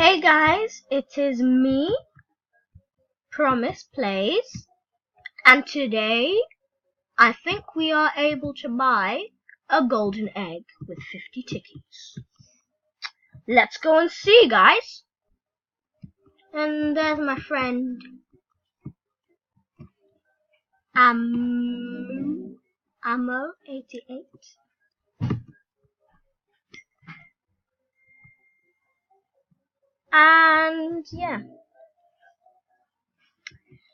Hey guys, it is me, Promise Plays, and today I think we are able to buy a golden egg with 50 tickets. Let's go and see, guys. And there's my friend Ammo88. And yeah,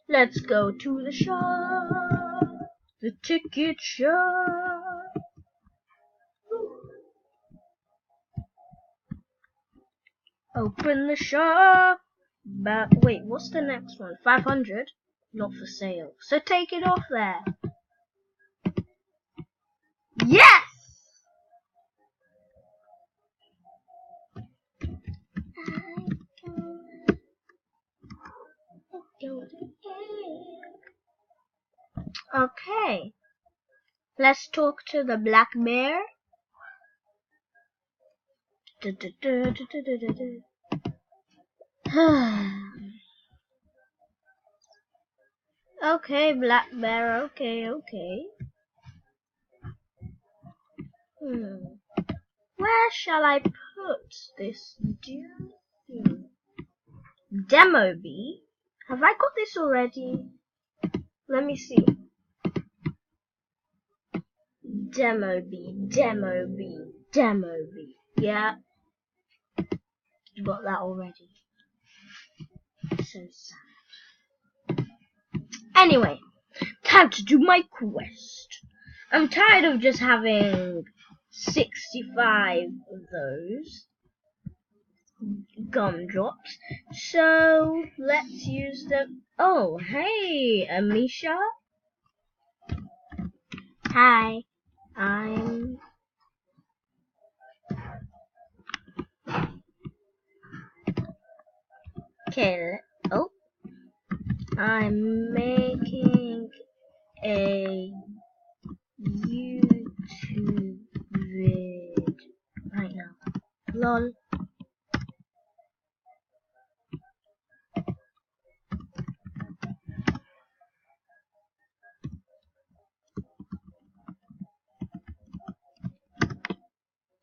let's go to the shop, the ticket shop. Open the shop. But wait, what's the next one? 500? Not for sale. So take it off there. Yes! Okay. Let's talk to the black bear. Okay, black bear, okay. Where shall I put this demo bee? Have I got this already? Let me see. Demo bee. Yeah, got that already. So sad. Anyway, time to do my quest. I'm tired of just having 65 of those gumdrops, so let's use them. Oh, hey, Amisha. Hi, I'm okay. Oh, I'm making a YouTube vid right now. Lol.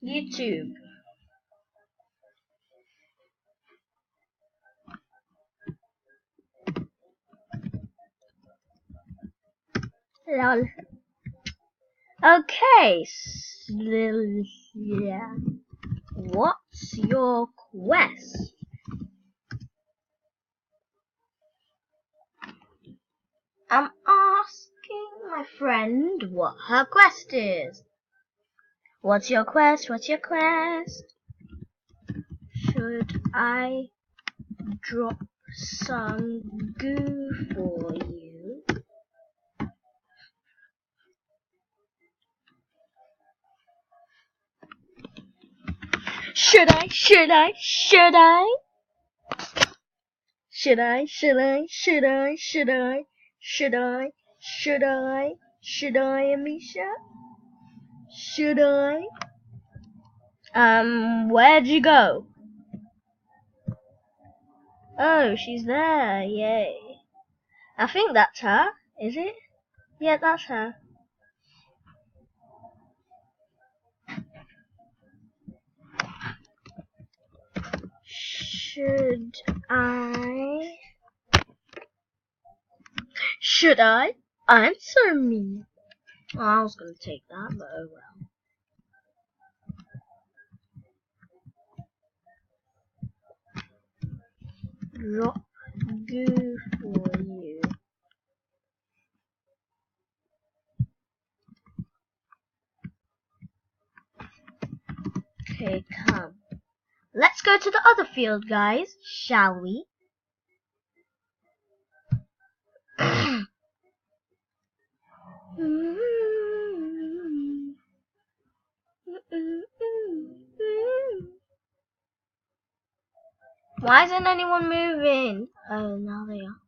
YouTube. Lol. Okay, yeah. What's your quest? I'm asking my friend what her quest is. What's your quest? Should I drop some goo for you? Should I? Amisha? Should I? Where'd you go? Oh, she's there, yay. I think that's her, is it? Yeah, that's her. Should I? Answer me. Oh, I was gonna take that, but oh well. Drop goo for you. Okay, come. Let's go to the other field, guys, shall we? Why isn't anyone moving? Oh, now they are.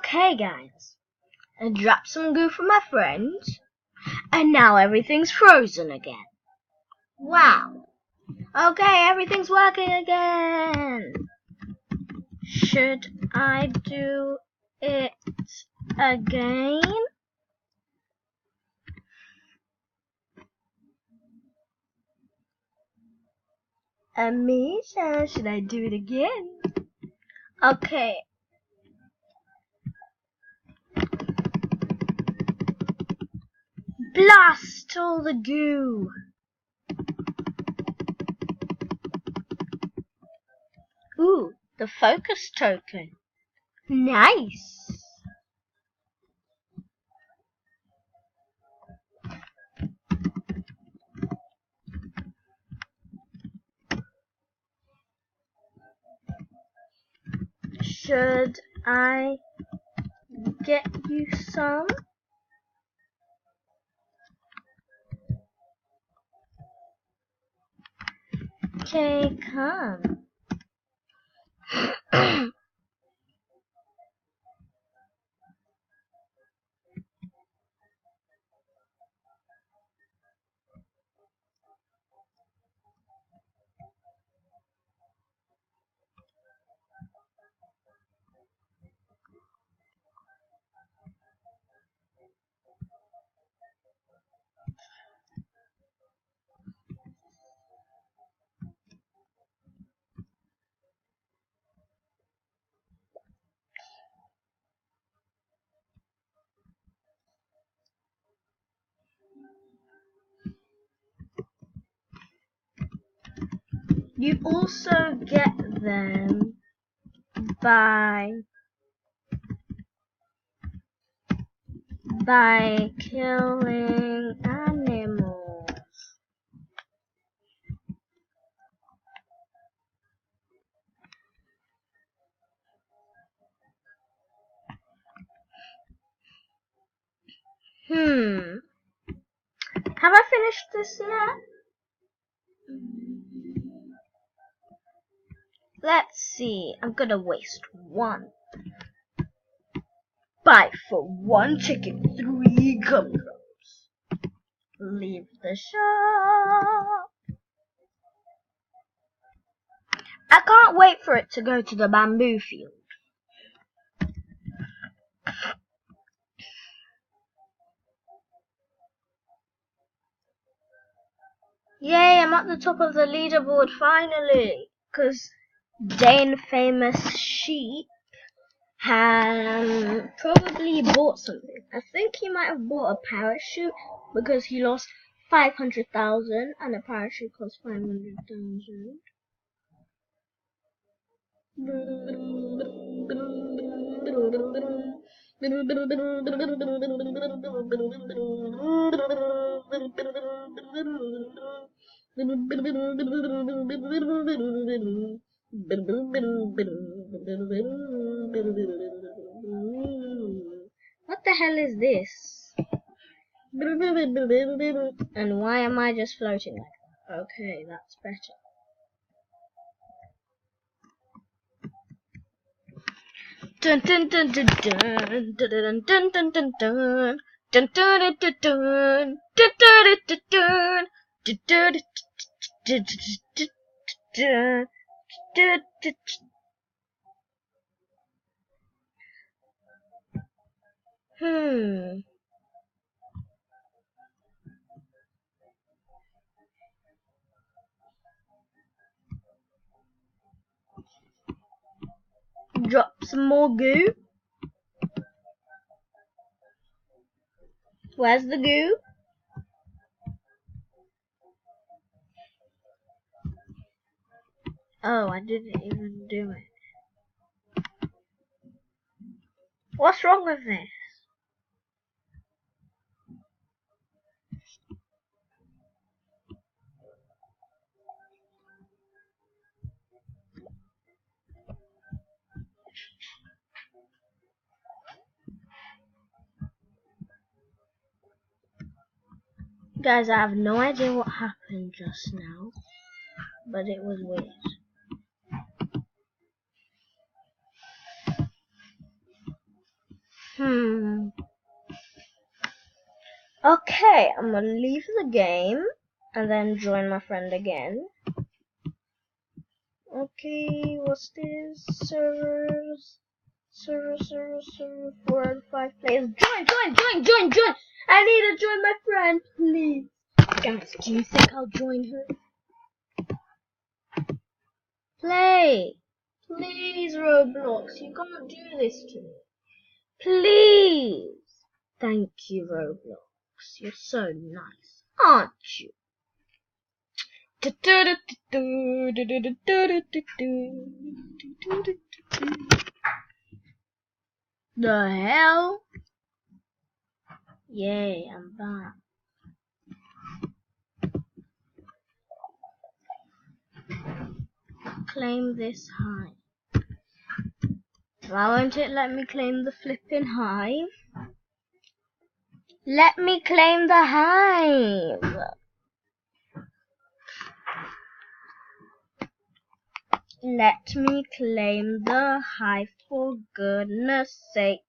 Okay, guys. I dropped some goo for my friends, and now everything's frozen again. Wow. Okay, everything's working again. Should I do it again? Amisha, should I do it again? Okay. Blast all the goo. Ooh, the focus token. Nice. Should I get you some? Okay, come. You also get them by killing animals. Have I finished this yet? Let's see. I'm gonna waste one. Buy for one chicken, 3 gumdrops. Leave the shop. I can't wait for it to go to the bamboo field. Yay, I'm at the top of the leaderboard finally. Because Dane Famous Sheep probably bought something. I think he might have bought a parachute because he lost 500,000 and a parachute costs 500,000. What the hell is this? And why am I just floating like that? Okay, that's better. Dun dun dun dun dun dun dun dun dun dun dun dun dun dun dun dun dun. Drop some more goo. Where's the goo? Oh, I didn't even do it. What's wrong with this? Guys, I have no idea what happened just now, but it was weird. Okay, I'm gonna leave the game and then join my friend again. Okay, what's this? Servers. Server 4 and 5 players. Join! I need to join my friend, please. Guys, do you think I'll join her? Play! Please, Roblox, you can't do this to me. Please! Thank you, Roblox. You're so nice, aren't you? The hell? Yay, I'm back. Claim this hive. Why won't it let me claim the flipping hive? Let me claim the hive! Let me claim the hive for goodness sake.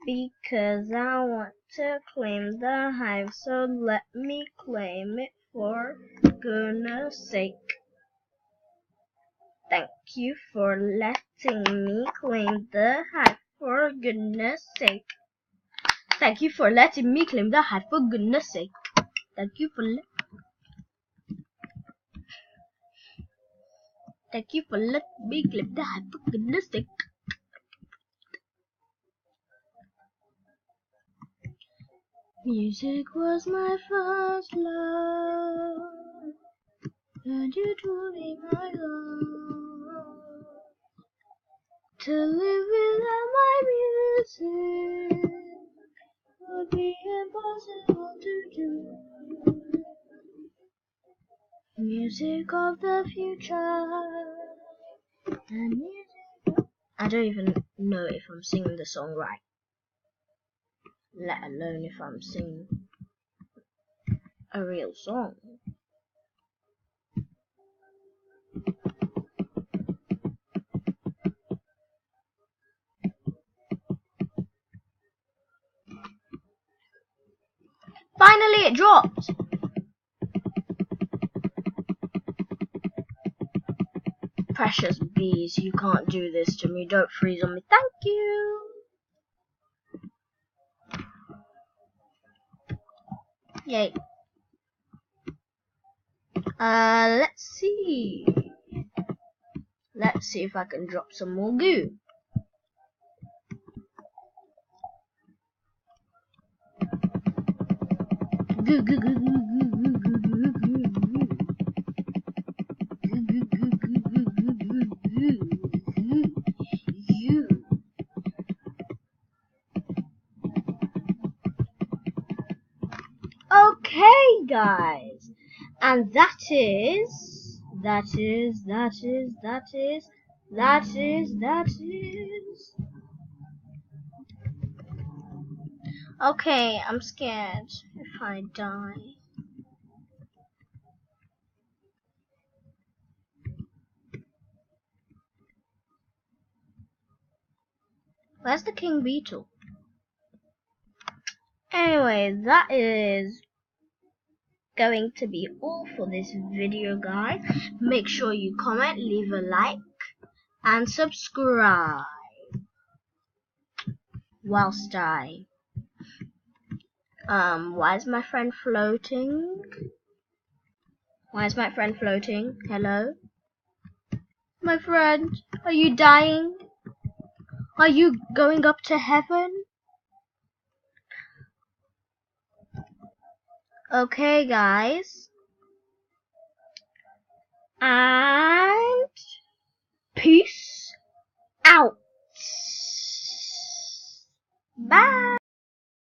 Because I want to claim the hive, so let me claim it for goodness sake. Thank you for letting me claim the hive for goodness sake. Thank you for letting me claim the hive for goodness sake. Thank you for letting me claim the hive for goodness sake. Music was my first love, and it will be my love. To live without my music would be impossible to do. Music of the future, and music. I don't even know if I'm singing the song right, let alone if I'm singing a real song. Finally it dropped! Precious bees, you can't do this to me. Don't freeze on me. Thank you! Yay. Let's see. Let's see if I can drop some more goo. Goo, goo, goo, goo, goo, goo, goo, goo, goo, goo. Okay, guys, and that is. Okay, I'm scared if I die. Where's the king beetle? Anyway, that is going to be all for this video, guys. Make sure you comment, leave a like, and subscribe. Whilst I why is my friend floating? Hello? My friend, are you dying? Are you going up to heaven? Okay, guys. And peace out. Bye.